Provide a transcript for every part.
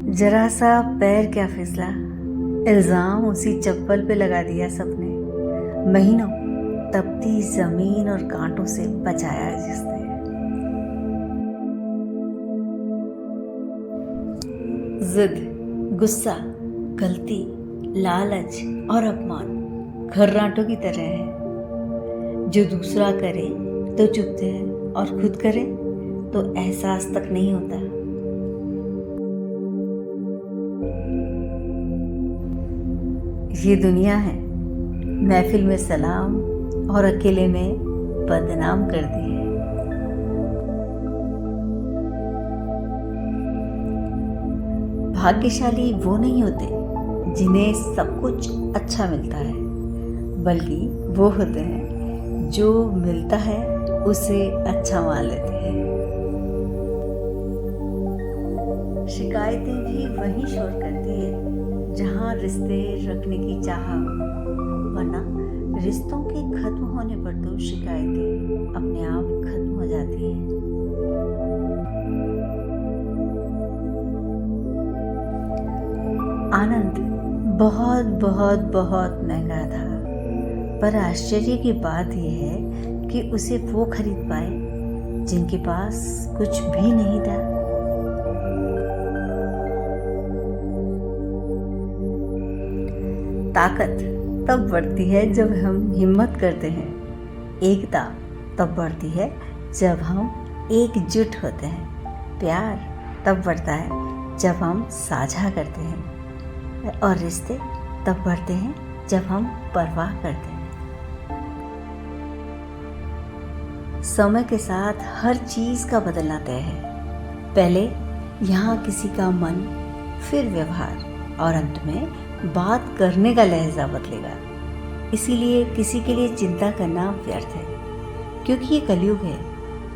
जरा सा पैर क्या फिसला, इल्जाम उसी चप्पल पे लगा दिया सबने। महीनों तपती जमीन और कांटों से बचाया जिसने। जिद, गुस्सा, गलती, लालच और अपमान खर्राटों की तरह है, जो दूसरा करे तो चुभते हैं और खुद करे तो एहसास तक नहीं होता। ये दुनिया है, महफिल में सलाम और अकेले में बदनाम कर दी है। भाग्यशाली वो नहीं होते जिन्हें सब कुछ अच्छा मिलता है, बल्कि वो होते हैं जो मिलता है उसे अच्छा मान लेते हैं। शिकायतें भी वहीं शोर करती है जहाँ रिश्ते रखने की चाह हो, वरना रिश्तों के खत्म होने पर तो शिकायतें अपने आप खत्म हो जाती हैं। आनंद बहुत बहुत बहुत महंगा था, पर आश्चर्य की बात यह है कि उसे वो खरीद पाए जिनके पास कुछ भी नहीं था। ताकत तब बढ़ती है जब हम हिम्मत करते हैं, एकता तब बढ़ती है जब हम एकजुट होते हैं, प्यार तब बढ़ता है जब हम साझा करते हैं, और रिश्ते तब बढ़ते हैं जब हम परवाह करते हैं। समय के साथ हर चीज़ का बदलना तय है। पहले यहाँ किसी का मन, फिर व्यवहार और अंत में बात करने का लहजा बदलेगा। इसीलिए किसी के लिए चिंता करना व्यर्थ है, क्योंकि ये कलयुग है।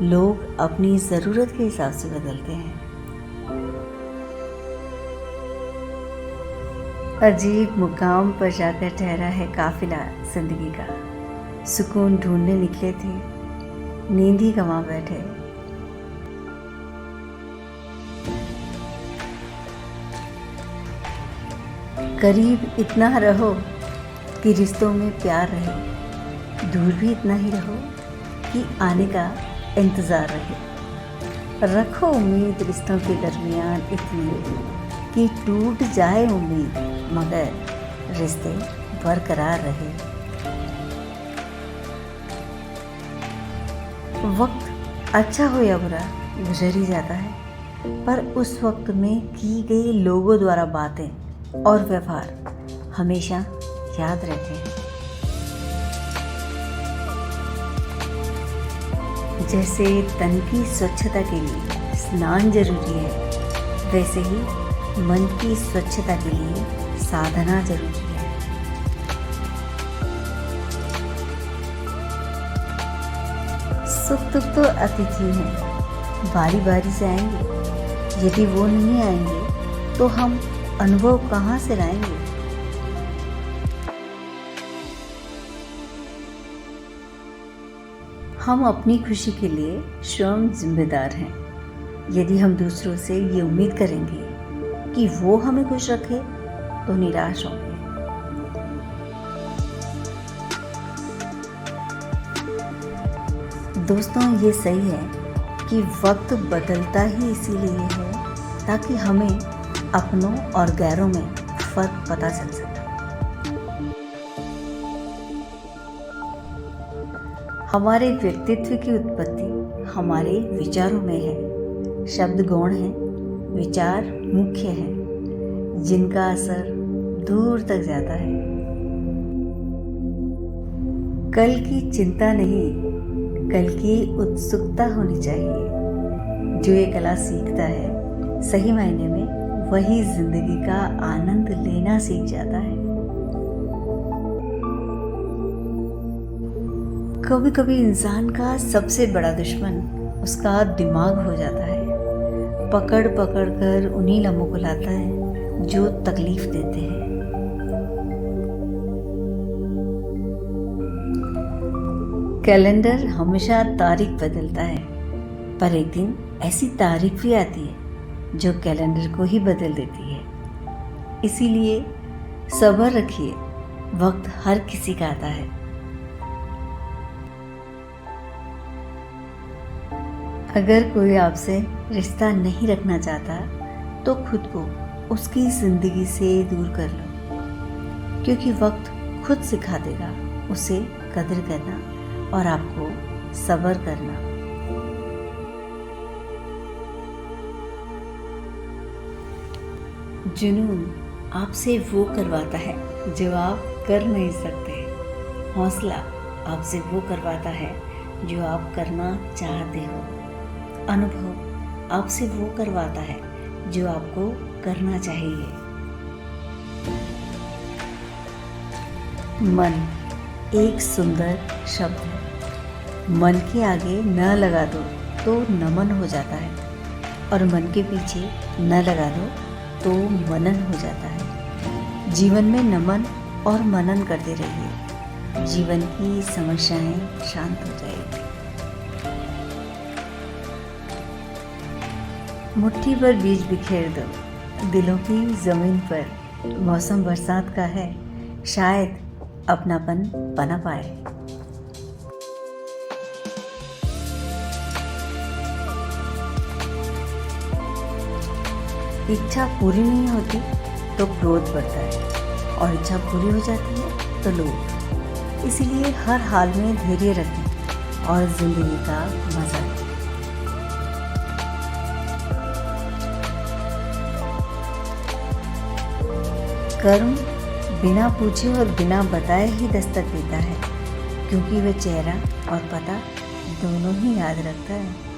लोग अपनी ज़रूरत के हिसाब से बदलते हैं। अजीब मुकाम पर जाकर ठहरा है काफिला जिंदगी का। सुकून ढूंढने निकले थे, नींद ही गंवा बैठे। करीब इतना रहो कि रिश्तों में प्यार रहे, दूर भी इतना ही रहो कि आने का इंतज़ार रहे। रखो उम्मीद रिश्तों के दरमियान इतनी कि टूट जाए उम्मीद, मगर रिश्ते बरकरार रहे। वक्त अच्छा हो या बुरा गुजर ही जाता है, पर उस वक्त में की गई लोगों द्वारा बातें और व्यवहार हमेशा याद रहते हैं। जैसे तन की स्वच्छता के लिए स्नान जरूरी है, वैसे ही मन की स्वच्छता के लिए साधना जरूरी है। सुख दुख तो अतिथि हैं, बारी बारी से आएंगे। यदि वो नहीं आएंगे तो हम अनुभव कहाँ से लाएंगे? हम अपनी खुशी के लिए स्वयं जिम्मेदार हैं। यदि हम दूसरों से ये उम्मीद करेंगे कि वो हमें खुश रखे तो निराश होंगे। दोस्तों, ये सही है कि वक्त बदलता ही इसीलिए है ताकि हमें अपनों और गैरों में फर्क पता चल सके। हमारे व्यक्तित्व की उत्पत्ति हमारे विचारों में है। शब्द गौण हैं, विचार मुख्य हैं, जिनका असर दूर तक जाता है। कल की चिंता नहीं, कल की उत्सुकता होनी चाहिए। जो ये कला सीखता है, सही मायने में वही जिंदगी का आनंद लेना सीख जाता है। कभी कभी इंसान का सबसे बड़ा दुश्मन उसका दिमाग हो जाता है। पकड़ पकड़ कर उन्हीं लम्हों को लाता है जो तकलीफ देते हैं। कैलेंडर हमेशा तारीख बदलता है, पर एक दिन ऐसी तारीख भी आती है जो कैलेंडर को ही बदल देती है। इसीलिए सब्र रखिए, वक्त हर किसी का आता है। अगर कोई आपसे रिश्ता नहीं रखना चाहता तो खुद को उसकी ज़िंदगी से दूर कर लो, क्योंकि वक्त खुद सिखा देगा उसे कदर करना और आपको सब्र करना। जुनून आपसे वो करवाता है जो आप कर नहीं सकते। हौसला आपसे वो करवाता है जो आप करना चाहते हो। अनुभव आपसे वो करवाता है जो आपको करना चाहिए। मन एक सुंदर शब्द है। मन के आगे न लगा दो तो नमन हो जाता है, और मन के पीछे न लगा दो तो मनन हो जाता है। जीवन में नमन और मनन करते रहिए, जीवन की समस्याएं शांत हो जाएगी। मुट्ठी भर बीज बिखेर दो दिलों की ज़मीन पर। मौसम बरसात का है, शायद अपनापन बना पाए। इच्छा पूरी नहीं होती तो क्रोध बढ़ता है, और इच्छा पूरी हो जाती है तो लोभ। इसलिए हर हाल में धैर्य रखें और ज़िंदगी का मज़ा लें। कर्म बिना पूछे और बिना बताए ही दस्तक देता है, क्योंकि वह चेहरा और पता दोनों ही याद रखता है।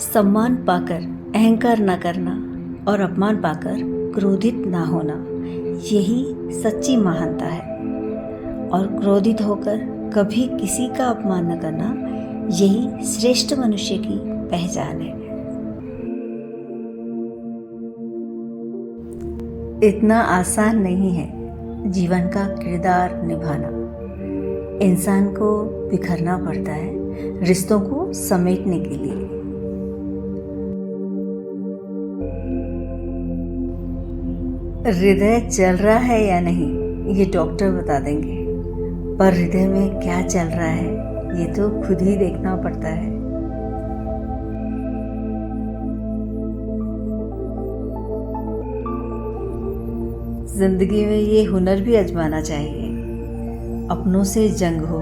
सम्मान पाकर अहंकार न करना और अपमान पाकर क्रोधित ना होना, यही सच्ची महानता है। और क्रोधित होकर कभी किसी का अपमान न करना, यही श्रेष्ठ मनुष्य की पहचान है। इतना आसान नहीं है जीवन का किरदार निभाना। इंसान को बिखरना पड़ता है रिश्तों को समेटने के लिए। हृदय चल रहा है या नहीं ये डॉक्टर बता देंगे, पर हृदय में क्या चल रहा है ये तो खुद ही देखना पड़ता है। जिंदगी में ये हुनर भी आजमाना चाहिए। अपनों से जंग हो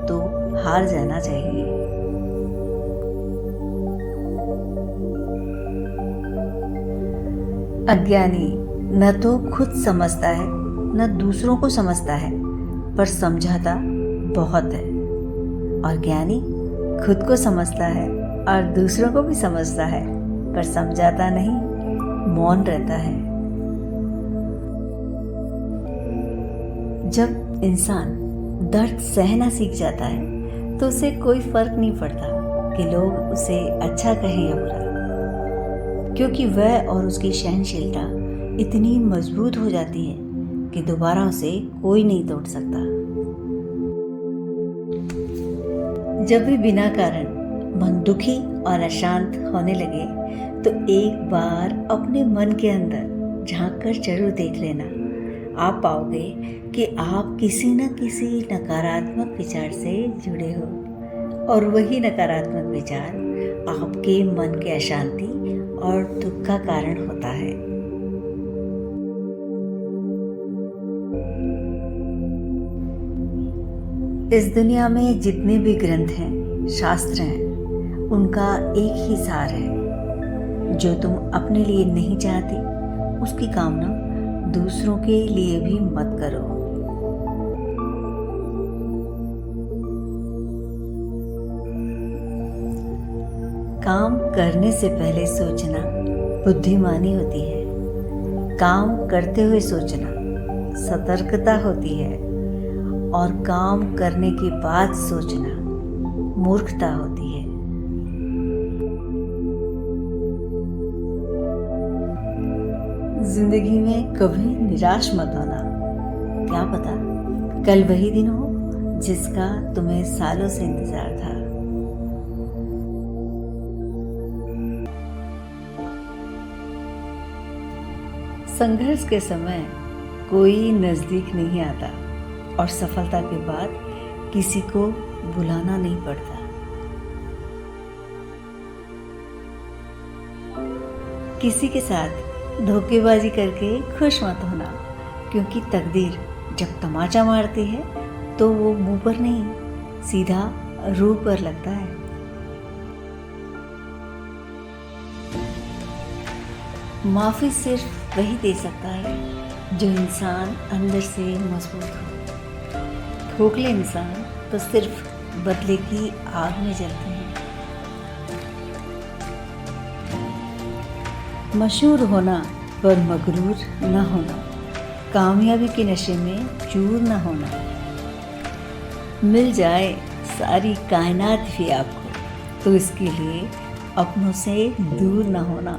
तो हार जाना चाहिए। अज्ञानी न तो खुद समझता है न दूसरों को समझता है, पर समझाता बहुत है। और ज्ञानी खुद को समझता है और दूसरों को भी समझता है, पर समझाता नहीं, मौन रहता है। जब इंसान दर्द सहना सीख जाता है तो उसे कोई फर्क नहीं पड़ता कि लोग उसे अच्छा कहें या बुरा, क्योंकि वह और उसकी सहनशीलता इतनी मजबूत हो जाती है कि दोबारा उसे कोई नहीं तोड़ सकता। जब भी बिना कारण मन दुखी और अशांत होने लगे तो एक बार अपने मन के अंदर झांक कर जरूर देख लेना। आप पाओगे कि आप किसी न किसी नकारात्मक विचार से जुड़े हो, और वही नकारात्मक विचार आपके मन के अशांति और दुख का कारण होता है। इस दुनिया में जितने भी ग्रंथ हैं, शास्त्र हैं, उनका एक ही सार है। जो तुम अपने लिए नहीं चाहते उसकी कामना दूसरों के लिए भी मत करो। काम करने से पहले सोचना बुद्धिमानी होती है। काम करते हुए सोचना सतर्कता होती है, और काम करने के बाद सोचना मूर्खता होती है। जिंदगी में कभी निराश मत होना। क्या पता कल वही दिन हो जिसका तुम्हें सालों से इंतजार था। संघर्ष के समय कोई नज़दीक नहीं आता और सफलता के बाद किसी को बुलाना नहीं पड़ता। किसी के साथ धोखेबाजी करके खुश मत होना, क्योंकि तकदीर जब तमाचा मारती है तो वो मुंह पर नहीं, सीधा रूह पर लगता है। माफ़ी सिर्फ वही दे सकता है जो इंसान अंदर से मजबूत हो। खोखले इंसान तो सिर्फ बदले की आग में जलते हैं। मशहूर होना पर मगरूर न होना, कामयाबी के नशे में चूर न होना। मिल जाए सारी कायनात भी आपको, तो इसके लिए अपनों से दूर न होना।